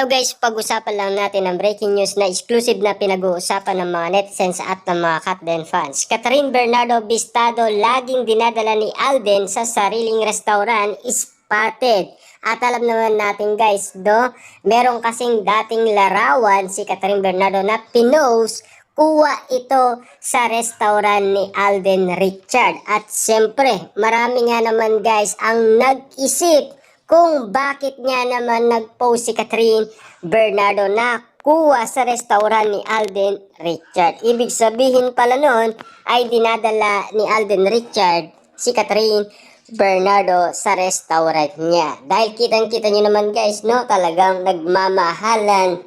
Hello guys, pag-usapan lang natin ang breaking news na exclusive na pinag-uusapan ng mga netizens at ng mga Katden fans. Catherine Bernardo Bistado laging dinadala ni Alden sa sariling restaurant, spotted. At alam naman natin guys, meron kasing dating larawan si Catherine Bernardo na pinost, kuha ito sa restaurant ni Alden Richard. At siyempre, marami nga naman guys ang nag-isip kung bakit nga naman nag-post si Catherine Bernardo na kuha sa restaurant ni Alden Richard. Ibig sabihin pala nun ay dinadala ni Alden Richard si Catherine Bernardo sa restaurant niya. Dahil kitang-kita nyo naman guys, talagang nagmamahalan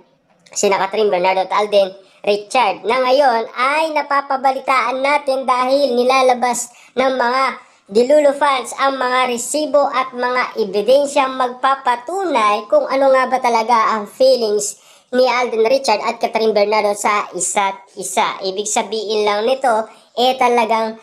sina Catherine Bernardo at Alden Richard na ngayon ay napapabalitaan natin dahil nilalabas ng mga Dilulu fans ang mga resibo at mga ebidensyang magpapatunay kung ano nga ba talaga ang feelings ni Alden Richard at Catherine Bernardo sa isa't isa. Ibig sabihin lang nito, talagang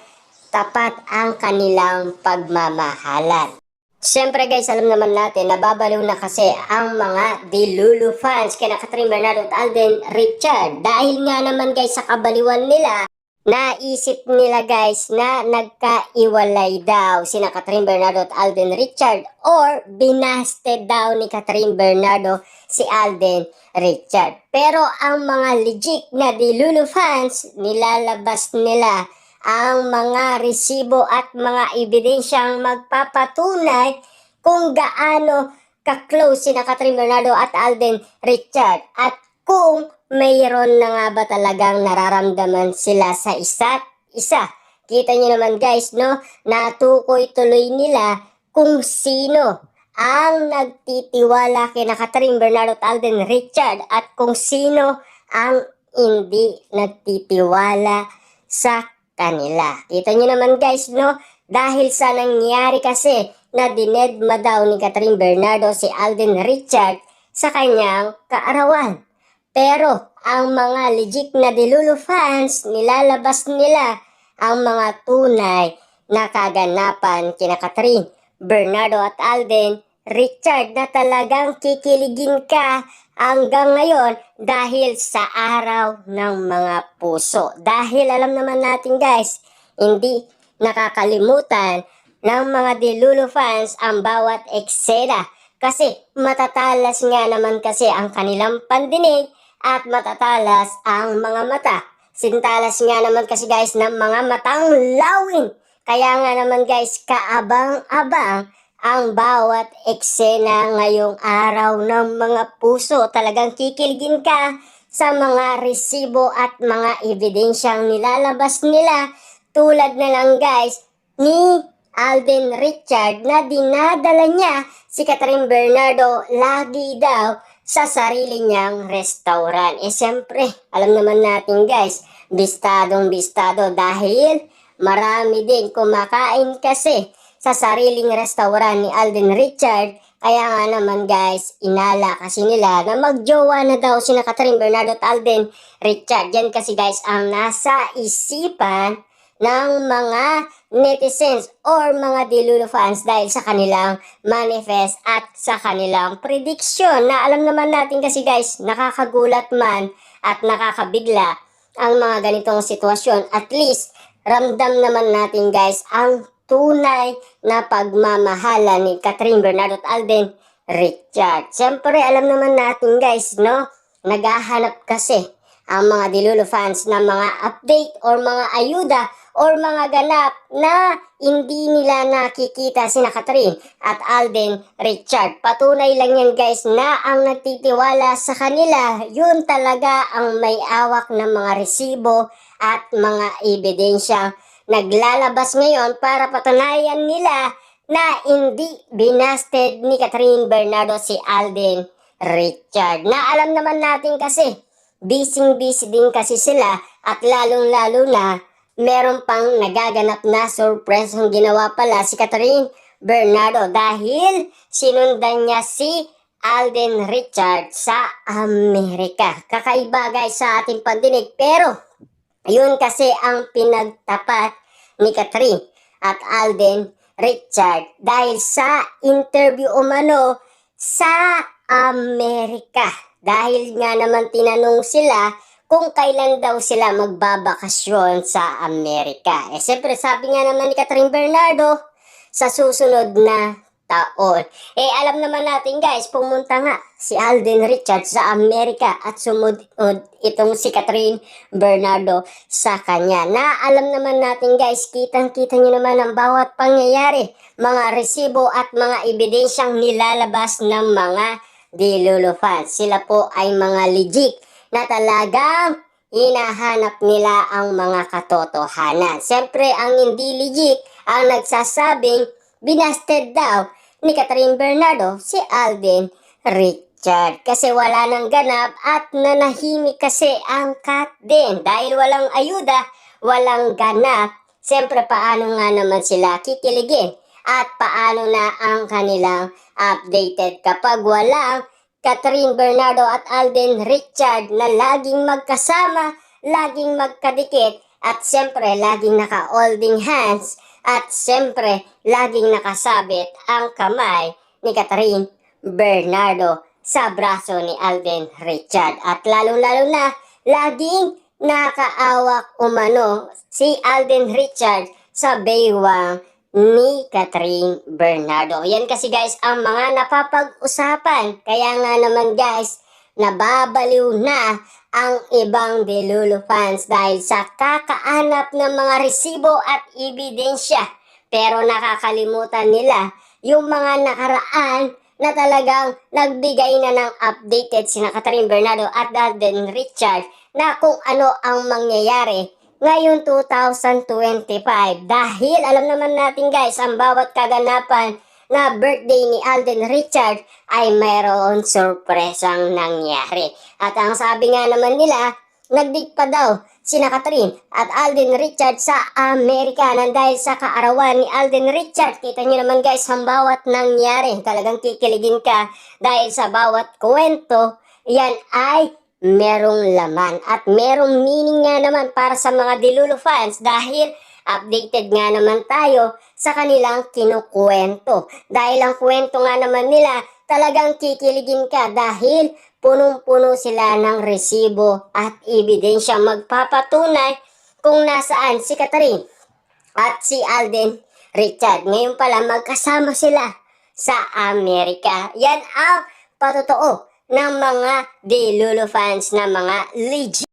tapat ang kanilang pagmamahalan. Siyempre guys, alam naman natin, nababaliw na kasi ang mga Dilulu fans kina Catherine Bernardo at Alden Richard. Dahil nga naman guys sa kabaliwan nila, naisip nila guys na nagkaiwalay daw sina Catherine Bernardo at Alden Richard or binasted daw ni Catherine Bernardo si Alden Richard. Pero ang mga legit na Dilulu fans, nilalabas nila ang mga resibo at mga ebidensyang magpapatunay kung gaano ka-close sina Catherine Bernardo at Alden Richard at kung mayroon na nga ba talagang nararamdaman sila sa isa't isa. Kita nyo naman guys, natukoy tuloy nila kung sino ang nagtitiwala kina Catherine Bernardo at Alden Richard at kung sino ang hindi nagtitiwala sa kanila. Kita nyo naman guys, dahil sa nangyari kasi na dinedma daw ni Catherine Bernardo si Alden Richard sa kanyang kaarawan. Pero ang mga legit na Dilulu fans, nilalabas nila ang mga tunay na kaganapan kina Catherine Bernardo at Alden Richard na talagang kikiligin ka hanggang ngayon dahil sa araw ng mga puso. Dahil alam naman natin guys, hindi nakakalimutan ng mga Dilulu fans ang bawat eksena kasi matatalas nga naman kasi ang kanilang pandinig at matatalas ang mga mata. Sintalas nga naman kasi guys ng mga matang lawin. Kaya nga naman guys, kaabang-abang ang bawat eksena ngayong araw ng mga puso. Talagang kikiligin ka sa mga resibo at mga ebidensyang nilalabas nila. Tulad na lang guys ni Alden Richard na dinadala niya si Catherine Bernardo lagi daw sa sarili niyang restaurant. Siyempre, alam naman natin guys, bistadong-bistado dahil marami din kumakain kasi sa sariling restaurant ni Alden Richard. Kaya nga naman guys, inala kasi nila na magjowa na daw sina Catherine Bernardo at Alden Richard. Yan kasi guys ang nasa isipan ng mga netizens or mga Dilulu fans dahil sa kanilang manifest at sa kanilang prediction na alam naman natin kasi guys, nakakagulat man at nakakabigla ang mga ganitong sitwasyon. At least, ramdam naman natin guys ang tunay na pagmamahala ni Catherine Bernardo at Alden Richard. Siyempre, alam naman natin guys, naghahanap kasi ang mga Dilulu fans ng mga update or mga ayuda or mga ganap na hindi nila nakikita sina Catherine at Alden Richard. Patunay lang yan guys na ang nagtitiwala sa kanila, yun talaga ang may awak ng mga resibo at mga ebidensyang naglalabas ngayon para patunayan nila na hindi binasted ni Catherine Bernardo si Alden Richard. Na alam naman natin kasi, busy din kasi sila at lalong-lalo na meron pang nagaganap na surprise ang ginawa pala si Catherine Bernardo dahil sinundan niya si Alden Richard sa Amerika. Kakaiba guys sa ating pandinig pero yun kasi ang pinagtapat ni Catherine at Alden Richard dahil sa interview umano sa Amerika. Dahil nga naman tinanong sila kung kailan daw sila magbabakasyon sa Amerika. Siyempre sabi nga naman ni Catherine Bernardo, sa susunod na taon. Alam naman natin guys, pumunta nga si Alden Richards sa Amerika at sumunod itong si Catherine Bernardo sa kanya. Na alam naman natin guys, kitang-kita nyo naman ang bawat pangyayari, mga resibo at mga ebidensyang nilalabas ng mga Delulu fans. Sila po ay mga legit na talagang hinahanap nila ang mga katotohanan. Siyempre, ang hindi legit ang nagsasabing binasted daw ni Catherine Bernardo si Alden Richard. Kasi wala nang ganap at nanahimik kasi ang cat din. Dahil walang ayuda, walang ganap. Siyempre, paano nga naman sila kikiligin? At paano na ang kanilang updated kapag walang Catherine Bernardo at Alden Richard na laging magkasama, laging magkadikit, at siyempre laging naka-holding hands, at siyempre laging nakasabit ang kamay ni Catherine Bernardo sa braso ni Alden Richard. At lalong-lalo na, laging nakaawak umano si Alden Richard sa baywang ni Catherine Bernardo. Yan kasi guys ang mga napapag-usapan. Kaya nga naman guys, nababaliw na ang ibang Delulu fans dahil sa kakaanap ng mga resibo at ebidensya. Pero nakakalimutan nila yung mga nakaraan na talagang nagbigay na ng updated sina Catherine Bernardo at Alden Richard na kung ano ang mangyayari ngayon 2025. Dahil alam naman natin guys, ang bawat kaganapan na birthday ni Alden Richard ay mayroon sorpresang nangyari. At ang sabi nga naman nila, nagdig pa daw sina Catherine at Alden Richard sa Amerika nang dahil sa kaarawan ni Alden Richard. Kita nyo naman guys ang bawat nangyari. Talagang kikiligin ka dahil sa bawat kwento, yan ay merong laman at merong meaning nga naman para sa mga Delulu fans dahil updated nga naman tayo sa kanilang kinukwento. Dahil ang kwento nga naman nila talagang kikiligin ka dahil punong-puno sila ng resibo at ebidensya magpapatunay kung nasaan si Catherine at si Alden Richard. Ngayon pala magkasama sila sa Amerika. Yan ang patotoo ng mga Delulu fans na mga legit.